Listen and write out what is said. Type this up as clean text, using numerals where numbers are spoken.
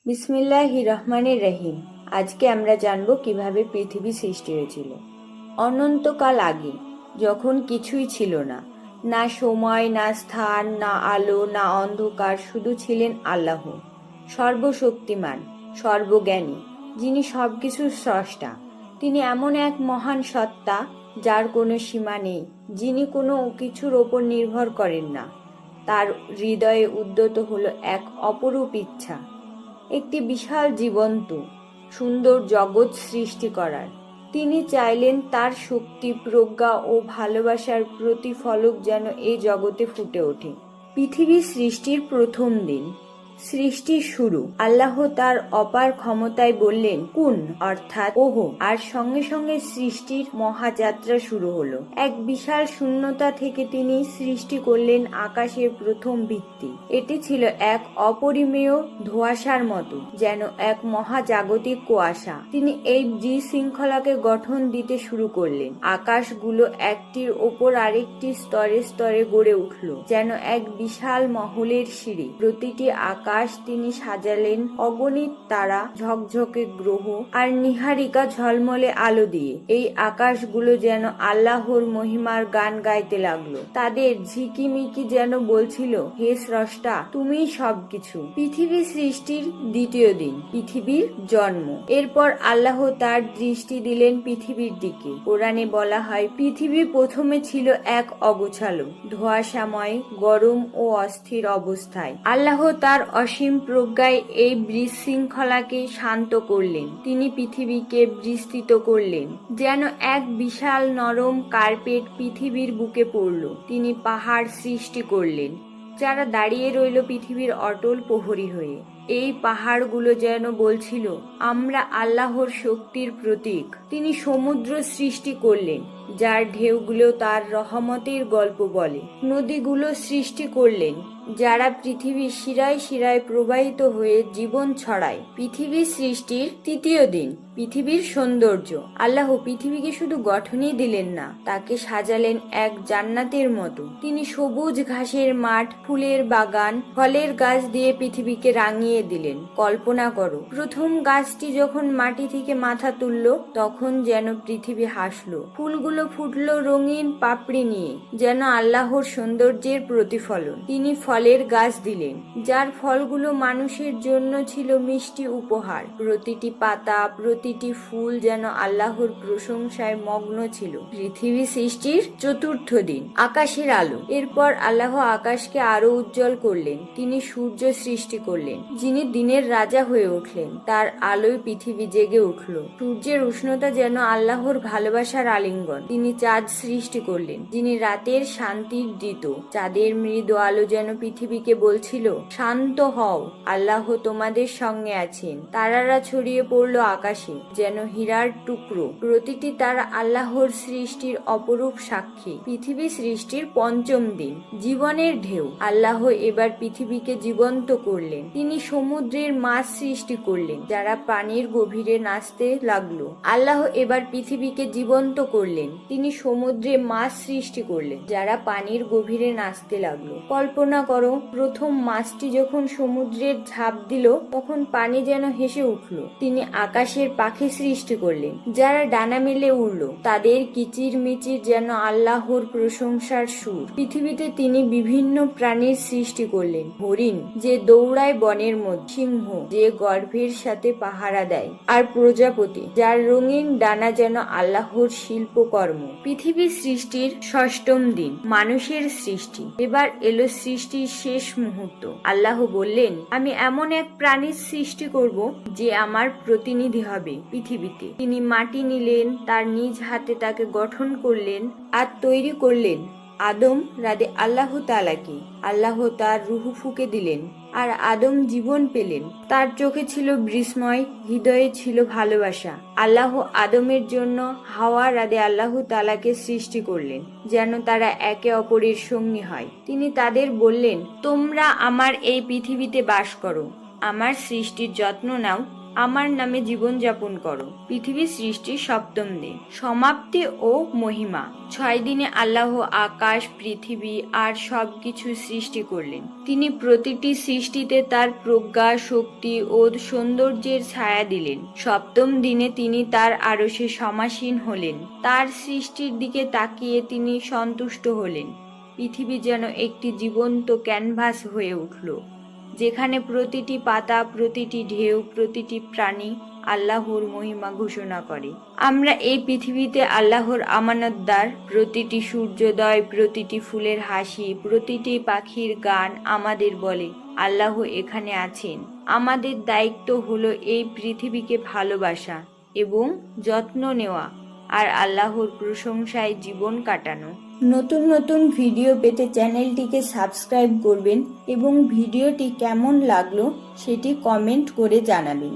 বিসমিল্লাহির রহমানির রহিম। আজকে আমরা জানব কিভাবে পৃথিবী সৃষ্টি হয়েছিল। অনন্তকাল আগে, যখন কিছুই ছিল না, না সময়, না স্থান, না আলো, না অন্ধকার, শুধু ছিলেন আল্লাহ, সর্বশক্তিমান, সর্বজ্ঞানী, যিনি সবকিছুর স্রষ্টা। তিনি এমন এক মহান সত্তা যার কোনো সীমা নেই, যিনি কোনো কিছুর ওপর নির্ভর করেন না। তার হৃদয়ে উদ্যত হলো এক অপরূপ ইচ্ছা, একটি বিশাল জীবন্ত সুন্দর জগৎ সৃষ্টি করার। তিনি চাইলেন তার শক্তি, প্রজ্ঞা ও ভালোবাসার প্রতিফলক যেন এই জগতে ফুটে ওঠে। পৃথিবী সৃষ্টির প্রথম দিন, সৃষ্টির শুরু। আল্লাহ তার অপার ক্ষমতায় বললেন কুন, অর্থাৎ ওহো, আর সঙ্গে সঙ্গে সৃষ্টির মহাযাত্রা শুরু হলো। এক বিশাল শূন্যতা থেকে তিনি সৃষ্টি করলেন আকাশের প্রথম ভিত্তি। এটি ছিল এক অপরিমেয় ধোঁয়াশার মতো, যেন এক মহাজাগতিক কুয়াশা। তিনি এই শৃঙ্খলাকে গঠন দিতে শুরু করলেন। আকাশগুলো একটির ওপর আরেকটি স্তরে স্তরে গড়ে উঠল, যেন এক বিশাল মহলের সিঁড়ি। প্রতিটি আকাশ তিনি সাজালেন অগণিত তারা, ঝকঝকে গ্রহ আর নীহারিকা ঝলমলে আলো দিয়ে। এই আকাশগুলো যেন আল্লাহর মহিমার গান গাইতে লাগলো। তাদের ঝিকিমিকি যেন বলছিল, হে স্রষ্টা, তুমিই সবকিছু। পৃথিবী সৃষ্টির দ্বিতীয় দিন, পৃথিবীর জন্ম। এরপর আল্লাহ তার দৃষ্টি দিলেন পৃথিবীর দিকে। কোরআনে বলা হয়, পৃথিবী প্রথমে ছিল এক অগোছালো, ধোঁয়াশাময়, গরম ও অস্থির অবস্থায়। আল্লাহ তার অসীম প্রজ্ঞায় এই বিশৃঙ্খলাকে শান্ত করলেন। তিনি পৃথিবীকে বিস্তৃত করলেন, যেন এক বিশাল নরম কার্পেট পৃথিবীর বুকে পড়ল। তিনি পাহাড় সৃষ্টি করলেন, যারা দাঁড়িয়ে রইল পৃথিবীর অটল প্রহরী হয়ে। এই পাহাড়গুলো যেন বলছিল, আমরা আল্লাহর শক্তির প্রতীক। তিনি সমুদ্র সৃষ্টি করলেন, যার ঢেউগুলো তার রহমতের গল্প বলে। নদীগুলো সৃষ্টি করলেন, যারা পৃথিবীর শিরায় শিরায় প্রবাহিত হয়ে জীবন ছড়ায়। পৃথিবী সৃষ্টির তৃতীয় দিন, পৃথিবীর সৌন্দর্য। আল্লাহ পৃথিবীকে শুধু গঠনই দিলেন না, তাকে সাজালেন এক জান্নাতের মতো। তিনি সবুজ ঘাসের মাঠ, ফুলের বাগান, ফলের গাছ দিয়ে পৃথিবীকে রাঙিয়ে দিলেন। কল্পনা করো, প্রথম গাছটি যখন মাটি থেকে মাথা তুলল, তখন যেন পৃথিবী হাসলো। ফুলগুলো ফুটলো রঙিন পাপড়ি নিয়ে, যেন আল্লাহর সৌন্দর্যের প্রতিফলন। তিনি ফলের গাছ দিলেন, যার ফলগুলো মানুষের জন্য ছিল মিষ্টি উপহার। প্রতিটি পাতা, প্রতিটি ফুল যেন আল্লাহর প্রশংসায় মগ্ন ছিল। পৃথিবী সৃষ্টির চতুর্থ দিন, আকাশের আলো। এরপর আল্লাহ আকাশকে আরো উজ্জ্বল করলেন। তিনি সূর্য সৃষ্টি করলেন, যিনি দিনের রাজা হয়ে উঠলেন। তার আলোয় পৃথিবী জেগে উঠল। সূর্যের উষ্ণতা যেন আল্লাহর ভালোবাসার আলিঙ্গন। তিনি চাঁদ সৃষ্টি করলেন, যিনি রাতের শান্তির দূত। চাঁদের মৃদু আলো যেন পৃথিবীকে বলছিল, শান্ত হও, আল্লাহ তোমাদের সঙ্গে আছেন। তারারা ছড়িয়ে পড়ল আকাশে, যেন হীরার টুকরো। প্রতিটি তারা আল্লাহর সৃষ্টির অপরূপ সাক্ষী। পৃথিবী সৃষ্টির পঞ্চম দিন, জীবনের ঢেউ। আল্লাহ এবার পৃথিবীকে জীবন্ত করলেন। তিনি সমুদ্রের মাছ সৃষ্টি করলেন, যারা পানির গভীরে নাচতে লাগলো। আল্লাহ এবার পৃথিবীকে জীবন্ত করলেন। তিনি সমুদ্রে মাছ সৃষ্টি করলেন, যারা পানির গভীরে নাচতে লাগলো। কল্পনা করো, প্রথম মাছটি যখন সমুদ্রের ঝাঁপ দিল, তখন পানি যেন হেসে উঠল। তিনি আকাশের পাখি সৃষ্টি করলেন, যারা ডানা মেলে উড়ল। তাদের কিচির মিচির যেন আল্লাহর প্রশংসার সুর। পৃথিবীতে তিনি বিভিন্ন প্রাণীর সৃষ্টি করলেন, হরিণ যে দৌড়ায় বনের মধ্যে, সিংহ যে গর্ভের সাথে পাহারা দেয়, আর প্রজাপতি যার রঙিন ডানা যেন আল্লাহর শিল্পকর্ম। পৃথিবী সৃষ্টির ষষ্ঠম দিন, মানুষের সৃষ্টি। এবার এলো সৃষ্টির শেষ মুহূর্ত। আল্লাহ বললেন, আমি এমন এক প্রাণীর সৃষ্টি করব যে আমার প্রতিনিধি হবে পৃথিবীতে। তিনি মাটি নিলেন, তার নিজ হাতে তাকে গঠন করলেন আর তৈরি করলেন আদম রাদে আল্লাহ তাআলাকে। আল্লাহ তার রুহু ফুঁকে দিলেন, আর আদম জীবন পেলেন। তার চোখে ছিল বিস্ময়, হৃদয়ে ছিল ভালোবাসা। আল্লাহ আদমের জন্য হাওয়া রাদে আল্লাহ তাআলাকে সৃষ্টি করলেন, যেন তারা একে অপরের সঙ্গী হয়। তিনি তাদের বললেন, তোমরা আমার এই পৃথিবীতে বাস করো, আমার সৃষ্টির যত্ন নাও, আমার নামে জীবনযাপন করো। পৃথিবী সৃষ্টির সপ্তম দিন, সমাপ্তি ও মহিমা। 6 দিনে আল্লাহ আকাশ, পৃথিবী আর সবকিছু সৃষ্টি করলেন। তিনি প্রতিটি সৃষ্টিতে তার প্রজ্ঞা, শক্তি ও সৌন্দর্যের ছায়া দিলেন। সপ্তম দিনে তিনি তার আরশে সমাসীন হলেন। তার সৃষ্টির দিকে তাকিয়ে তিনি সন্তুষ্ট হলেন। পৃথিবী যেন একটি জীবন্ত ক্যানভাস হয়ে উঠল, যেখানে প্রতিটি পাতা, প্রতিটি ঢেউ, প্রতিটি প্রাণী আল্লাহর মহিমা ঘোষণা করে। আমরা এই পৃথিবীতে আল্লাহর আমানতদার। প্রতিটি সূর্যোদয়, প্রতিটি ফুলের হাসি, প্রতিটি পাখির গান আমাদের বলে আল্লাহ এখানে আছেন। আমাদের দায়িত্ব হলো এই পৃথিবীকে ভালোবাসা এবং যত্ন নেওয়া আর আল্লাহর প্রশংসায় জীবন কাটানো। নতুন নতুন ভিডিও পেতে চ্যানেলটিকে সাবস্ক্রাইব করবেন এবং ভিডিওটি কেমন লাগলো সেটি কমেন্ট করে জানাবেন।